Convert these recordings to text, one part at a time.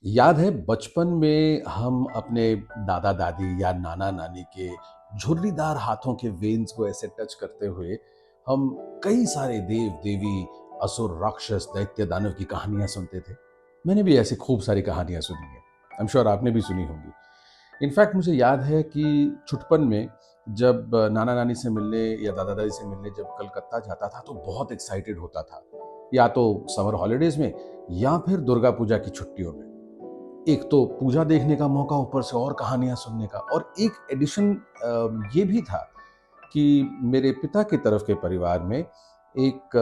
याद है बचपन में हम अपने दादा दादी या नाना नानी के झुर्रीदार हाथों के वेन्स को ऐसे टच करते हुए हम कई सारे देव देवी, असुर, राक्षस, दैत्य, दानव की कहानियां सुनते थे। मैंने भी ऐसी खूब सारी कहानियां सुनी हैं। आई एम श्योर आपने भी सुनी होंगी। इनफैक्ट मुझे याद है कि छुटपन में जब नाना नानी से मिलने या दादा दादी से मिलने जब कलकत्ता जाता था तो बहुत एक्साइटेड होता था, या तो समर हॉलीडेज में या फिर दुर्गा पूजा की छुट्टियों में। एक तो पूजा देखने का मौका, ऊपर से और कहानियां सुनने का। और एक एडिशन ये भी था कि मेरे पिता की तरफ के परिवार में एक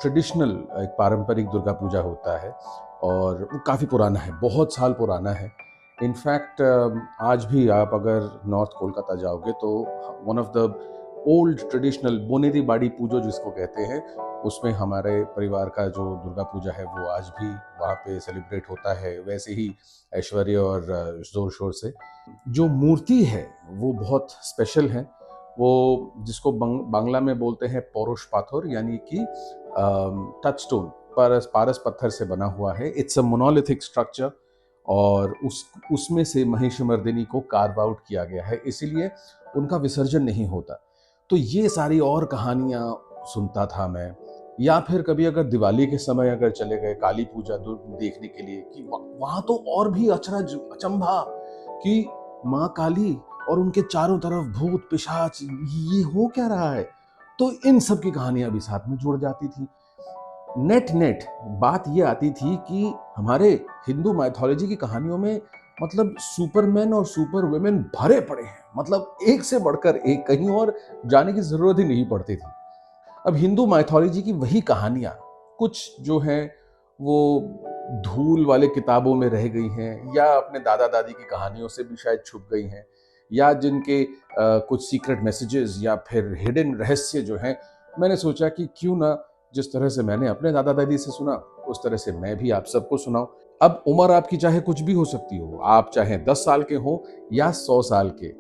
ट्रेडिशनल, एक पारंपरिक दुर्गा पूजा होता है और वो काफ़ी पुराना है, बहुत साल पुराना है। इनफैक्ट आज भी आप अगर नॉर्थ कोलकाता जाओगे तो one of the old traditional बोनेरी बाड़ी पूजो जिसको कहते हैं, उसमें हमारे परिवार का जो दुर्गा पूजा है वो आज भी वहाँ पे सेलिब्रेट होता है, वैसे ही ऐश्वर्य और जोर शोर से। जो मूर्ति है वो बहुत स्पेशल है। वो जिसको बांग्ला में बोलते हैं पौरुष पाथर, यानी कि टच स्टोन, पारस पारस पत्थर से बना हुआ है। इट्स अ मोनोलिथिक स्ट्रक्चर और उसमें से महिषमर्दिनी को कार्व आउट किया गया है, इसीलिए उनका विसर्जन नहीं होता। तो ये सारी और कहानियां सुनता था मैं। या फिर कभी अगर दिवाली के समय अगर चले गए काली पूजा देखने के लिए, कि वहां तो और भी अचरज अचंभा कि माँ काली और उनके चारों तरफ भूत पिशाच, ये हो क्या रहा है। तो इन सब की कहानियां भी साथ में जुड़ जाती थी। नेट नेट बात ये आती थी कि हमारे हिंदू माइथोलॉजी की कहानियों में मतलब सुपरमैन और सुपर वुमेन भरे पड़े हैं, मतलब एक से बढ़कर एक, कहीं और जाने की जरूरत ही नहीं पड़ती थी। अब हिंदू माइथोलॉजी की वही कहानियां कुछ जो हैं वो धूल वाले किताबों में रह गई हैं, या अपने दादा दादी की कहानियों से भी शायद छुप गई हैं, या जिनके कुछ सीक्रेट मैसेजेस या फिर हिडन रहस्य जो हैं, मैंने सोचा कि क्यों ना जिस तरह से मैंने अपने दादा दादी से सुना उस तरह से मैं भी आप सबको सुनाऊं। अब उम्र आपकी चाहे कुछ भी हो सकती हो, आप चाहे 10 साल के हो या 100 साल के।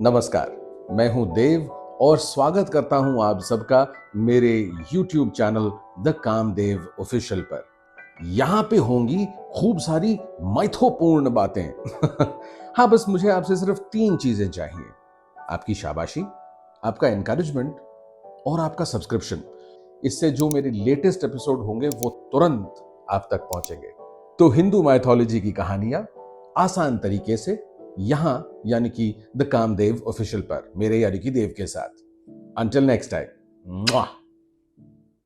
नमस्कार, मैं हूं देव और स्वागत करता हूं आप सबका मेरे YouTube channel the Kamdev official पर। यहां पे होंगी खूब सारी माइथोपूर्ण बातें। हाँ, बस मुझे आपसे सिर्फ 3 चीजें चाहिए: आपकी शाबाशी, आपका एनकरेजमेंट और आपका सब्सक्रिप्शन। इससे जो मेरे लेटेस्ट एपिसोड होंगे वो तुरंत आप तक पहुंचेंगे। तो हिंदू माइथोलॉजी की कहानियां आसान तरीके से यहां, यानी कि द कामदेव ऑफिशियल पर, मेरे यानी कि देव के साथ। Until next time.